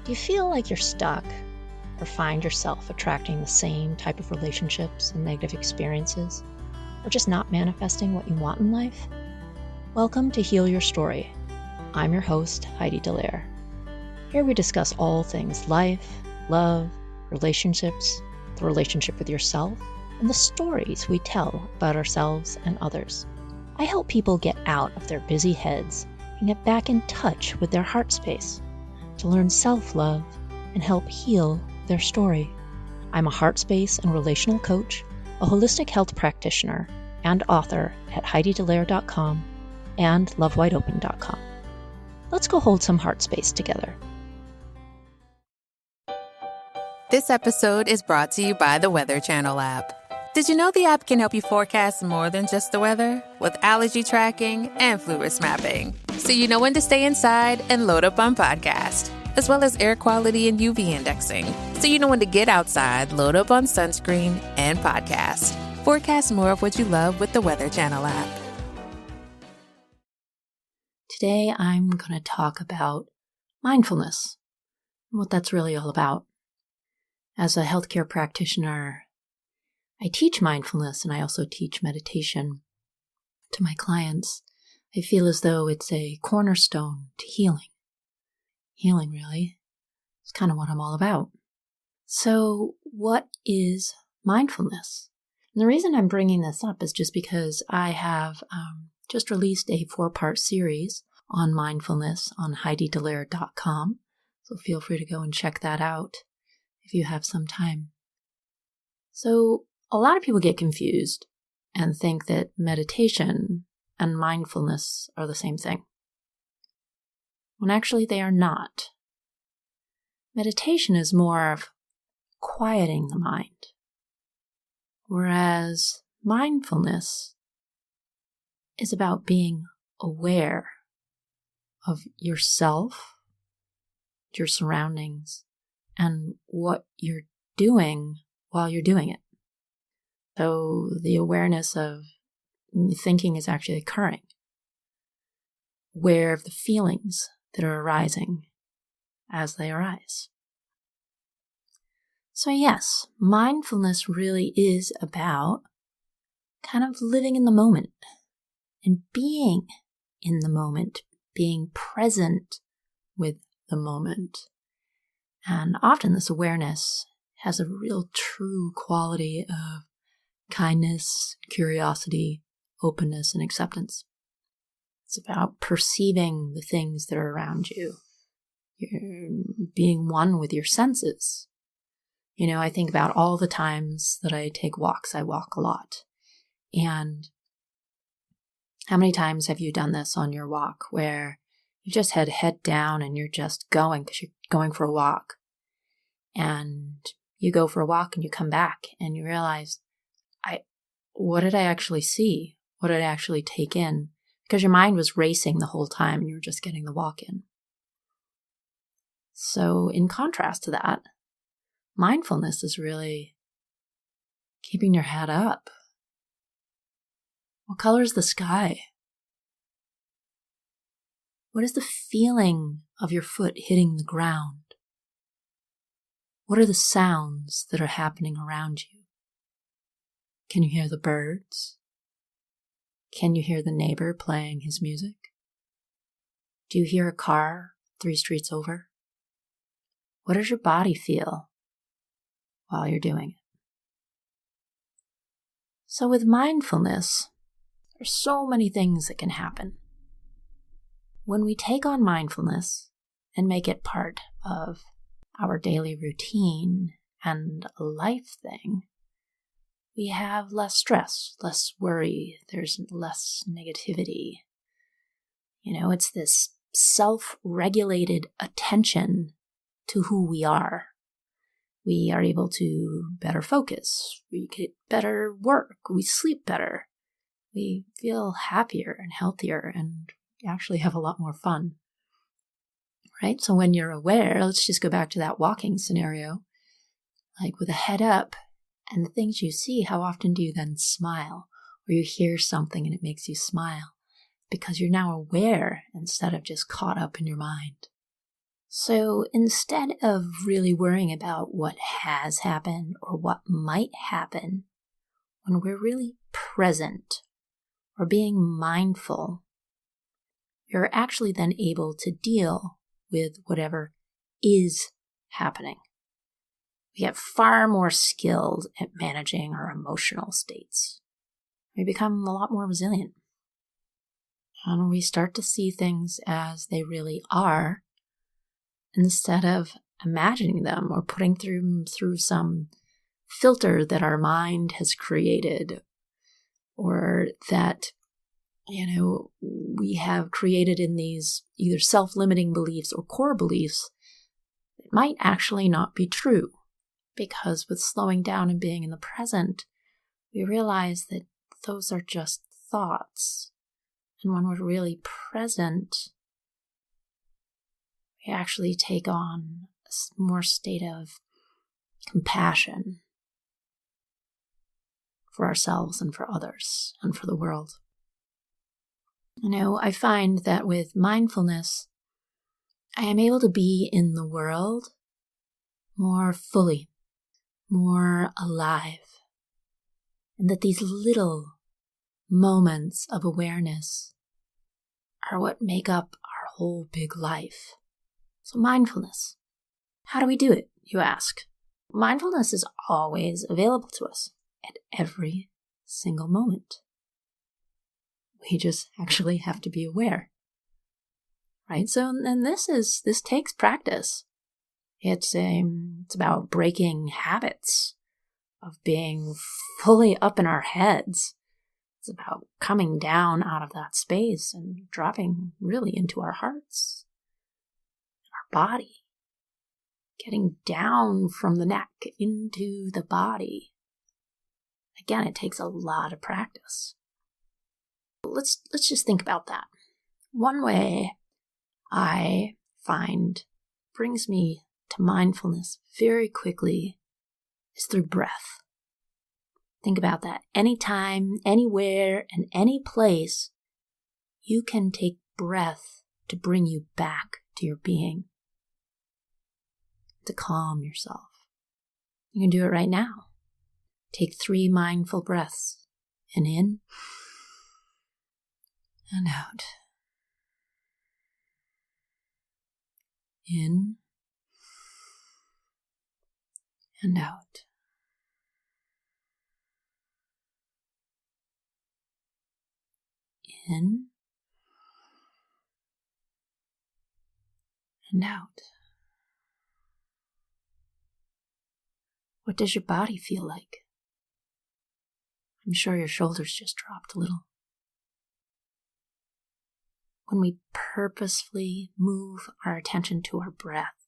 Do you feel like you're stuck or find yourself attracting the same type of relationships and negative experiences, or just not manifesting what you want in life? Welcome to Heal Your Story. I'm your host, Heidi. Here we discuss all things life, love, relationships, the relationship with yourself, and the stories we tell about ourselves and others. I help people get out of their busy heads and get back in touch with their heart space to learn self-love and help heal their story. I'm a heart space and relational coach, a holistic health practitioner, and author at HeidiDelaire.com and LoveWideOpen.com. Let's go hold some heart space together. This episode is brought to you by the Weather Channel app. Did you know the app can help you forecast more than just the weather? With allergy tracking and flu risk mapping. So you know when to stay inside and load up on podcast. As well as air quality and UV indexing. So you know when to get outside, load up on sunscreen and podcast. Forecast more of what you love with the Weather Channel app. Today I'm going to talk about mindfulness and what that's really all about. As a healthcare practitioner, I teach mindfulness and I also teach meditation to my clients. I feel as though it's a cornerstone to healing. Healing, really, is kind of what I'm all about. So, what is mindfulness? And the reason I'm bringing this up is just because I have just released a 4-part series on mindfulness on HeidiDelaire.com. So feel free to go and check that out if you have some time. So, a lot of people get confused and think that meditation and mindfulness are the same thing, when actually they are not. Meditation is more of quieting the mind, whereas mindfulness is about being aware of yourself, your surroundings, and what you're doing while you're doing it. So the awareness of thinking is actually occurring, aware of the feelings that are arising as they arise. So yes, mindfulness really is about kind of living in the moment and being in the moment, being present with the moment. And often this awareness has a real true quality of kindness, curiosity, openness, and acceptance. It's about perceiving the things that are around you. You're being one with your senses. You know, I think about all the times that I take walks. I walk a lot. And how many times have you done this on your walk where you just had head down and you're just going because you're going for a walk. And you go for a walk and you come back and you realize, what did I actually see? What did I actually take in? Because your mind was racing the whole time and you were just getting the walk in. So in contrast to that, mindfulness is really keeping your head up. What color is the sky? What is the feeling of your foot hitting the ground? What are the sounds that are happening around you? Can you hear the birds? Can you hear the neighbor playing his music? Do you hear a car 3 streets over? What does your body feel while you're doing it? So with mindfulness, there's so many things that can happen. When we take on mindfulness and make it part of our daily routine and a life thing, we have less stress, less worry, there's less negativity. You know, it's this self-regulated attention to who we are. We are able to better focus, we get better work, we sleep better, we feel happier and healthier, and actually have a lot more fun. Right? So when you're aware, let's just go back to that walking scenario, like with a head up, and the things you see, how often do you then smile? Or you hear something and it makes you smile? Because you're now aware instead of just caught up in your mind. So instead of really worrying about what has happened or what might happen, when we're really present or being mindful, you're actually then able to deal with whatever is happening. We get far more skilled at managing our emotional states. We become a lot more resilient. And we start to see things as they really are, instead of imagining them or putting them through some filter that our mind has created, or that, we have created in these either self-limiting beliefs or core beliefs that might actually not be true. Because with slowing down and being in the present, we realize that those are just thoughts. And when we're really present, we actually take on a more state of compassion for ourselves and for others and for the world. I find that with mindfulness, I am able to be in the world more fully, more alive, and that these little moments of awareness are what make up our whole big life. So mindfulness, how do we do it, you ask? Mindfulness is always available to us at every single moment. We just actually have to be aware, right? So, and this takes practice. It's about breaking habits of being fully up in our heads. It's about coming down out of that space and dropping really into our hearts, our body, getting down from the neck into the body. Again, it takes a lot of practice. Let's just think about that. One way I find brings me to mindfulness very quickly is through breath. Think about that. Anytime, anywhere, and any place, you can take breath to bring you back to your being, to calm yourself. You can do it right now. Take 3 mindful breaths, in and out. In and out. In and out. What does your body feel like? I'm sure your shoulders just dropped a little. When we purposefully move our attention to our breath,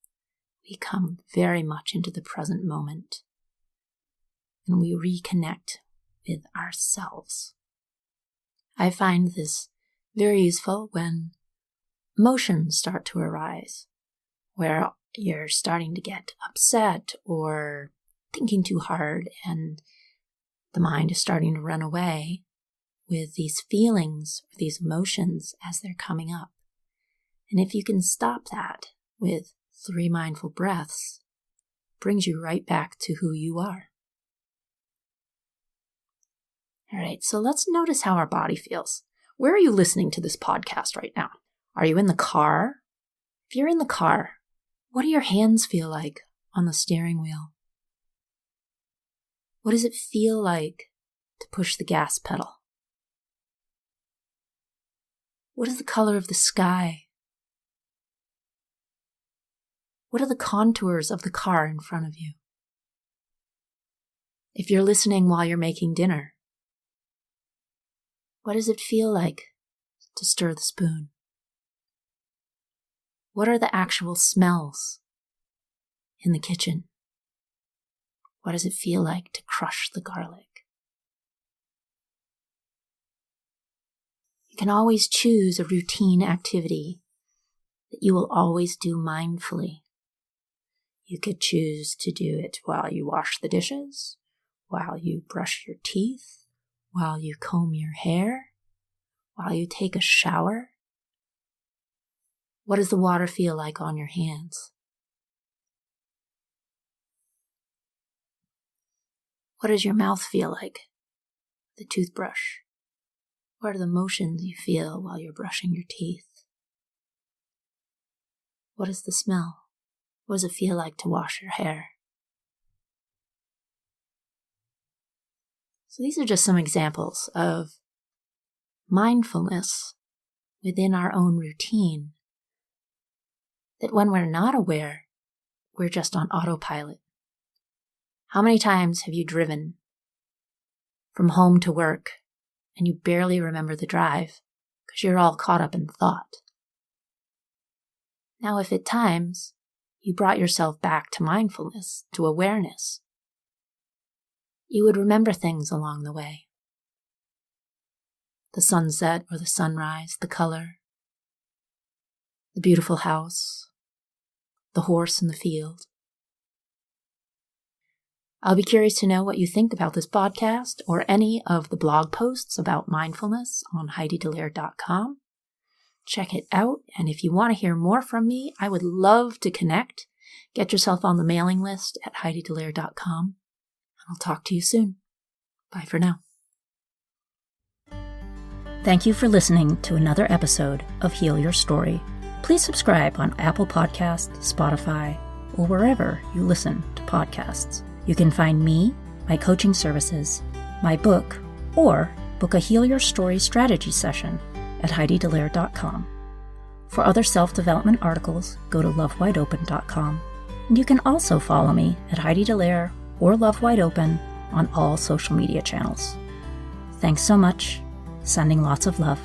we come very much into the present moment, and we reconnect with ourselves. I find this very useful when emotions start to arise, where you're starting to get upset or thinking too hard, and the mind is starting to run away with these feelings, or these emotions as they're coming up. And if you can stop that with 3 mindful breaths, it brings you right back to who you are. All right, so let's notice how our body feels. Where are you listening to this podcast right now? Are you in the car? If you're in the car, what do your hands feel like on the steering wheel? What does it feel like to push the gas pedal? What is the color of the sky? What are the contours of the car in front of you? If you're listening while you're making dinner, what does it feel like to stir the spoon? What are the actual smells in the kitchen? What does it feel like to crush the garlic? You can always choose a routine activity that you will always do mindfully. You could choose to do it while you wash the dishes, while you brush your teeth, while you comb your hair, while you take a shower, What does the water feel like on your hands? What does your mouth feel like? The toothbrush. What are the motions you feel while you're brushing your teeth? What is the smell? What does it feel like to wash your hair? So these are just some examples of mindfulness within our own routine, that when we're not aware, we're just on autopilot. How many times have you driven from home to work and you barely remember the drive because you're all caught up in thought? Now, if at times you brought yourself back to mindfulness, to awareness, you would remember things along the way. The sunset or the sunrise, the color, the beautiful house, the horse in the field. I'll be curious to know what you think about this podcast or any of the blog posts about mindfulness on HeidiDelaire.com. Check it out, and if you want to hear more from me, I would love to connect. Get yourself on the mailing list at HeidiDelaire.com. I'll talk to you soon. Bye for now. Thank you for listening to another episode of Heal Your Story. Please subscribe on Apple Podcasts, Spotify, or wherever you listen to podcasts. You can find me, my coaching services, my book, or book a Heal Your Story strategy session at HeidiDelaire.com. For other self-development articles, go to LoveWideOpen.com. And you can also follow me at Heidi Delaire or Love Wide Open on all social media channels. Thanks so much. Sending lots of love.